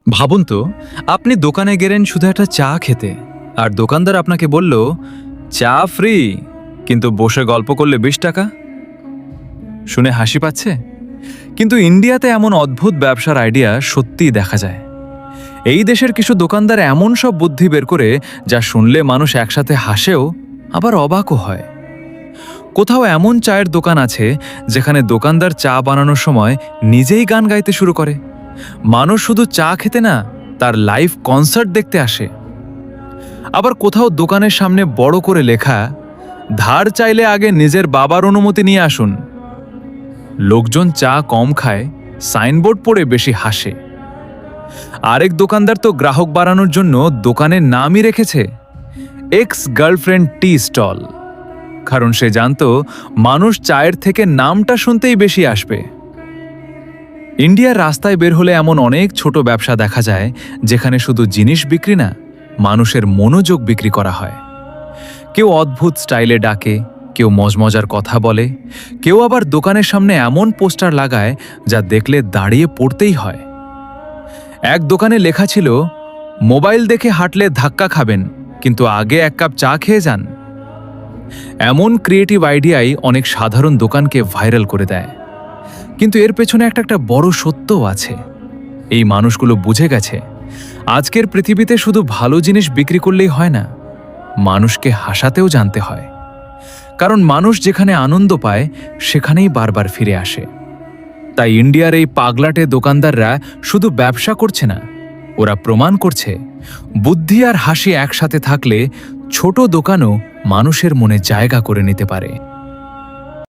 ভাবুন তো, আপনি দোকানে গেলেন শুধু একটা চা খেতে, আর দোকানদার আপনাকে বলল চা ফ্রি, কিন্তু বসে গল্প করলে 20 টাকা। শুনে হাসি পাচ্ছে, কিন্তু ইন্ডিয়াতে এমন অদ্ভুত ব্যবসার আইডিয়া সত্যিই দেখা যায়। এই দেশের কিছু দোকানদার এমন সব বুদ্ধি বের করে যা শুনলে মানুষ একসাথে হাসেও আবার অবাকও হয়। কোথাও এমন চায়ের দোকান আছে যেখানে দোকানদার চা বানানোর সময় নিজেই গান গাইতে শুরু করে। মানুষ শুধু চা খেতে না, তার লাইভ কনসার্ট দেখতে আসে। আবার কোথাও দোকানের সামনে বড় করে লেখা, ধার চাইলে আগে নিজের বাবার অনুমতি নিয়ে আসুন। লোকজন চা কম খায়, সাইনবোর্ড পড়ে বেশি হাসে। আরেক দোকানদার তো গ্রাহক বাড়ানোর জন্য দোকানের নামই রেখেছে এক্স গার্লফ্রেন্ড টি স্টল, কারণ সে জানতো মানুষ চায়ের থেকে নামটা শুনতেই বেশি আসবে। ইন্ডিয়ার রাস্তায় বের হলে এমন অনেক ছোট ব্যবসা দেখা যায় যেখানে শুধু জিনিস বিক্রি না, মানুষের মনোযোগ বিক্রি করা হয়। কেউ অদ্ভুত স্টাইলে ডাকে, কেউ মজমজার কথা বলে, কেউ আবার দোকানের সামনে এমন পোস্টার লাগায় যা দেখলে দাঁড়িয়ে পড়তেই হয়। এক দোকানে লেখা ছিল, মোবাইল দেখে হাঁটলে ধাক্কা খাবেন, কিন্তু আগে 1 কাপ চা খেয়ে যান। এমন ক্রিয়েটিভ আইডিয়াই অনেক সাধারণ দোকানকে ভাইরাল করে দেয়। কিন্তু এর পেছনে একটা বড় সত্যও আছে। এই মানুষগুলো বুঝে গেছে, আজকের পৃথিবীতে শুধু ভালো জিনিস বিক্রি করলেই হয় না, মানুষকে হাসাতেও জানতে হয়। কারণ মানুষ যেখানে আনন্দ পায় সেখানেই বারবার ফিরে আসে। তাই ইন্ডিয়ার এই পাগলাটে দোকানদাররা শুধু ব্যবসা করছে না, ওরা প্রমাণ করছে বুদ্ধি আর হাসি একসাথে থাকলে ছোট দোকানও মানুষের মনে জায়গা করে নিতে পারে।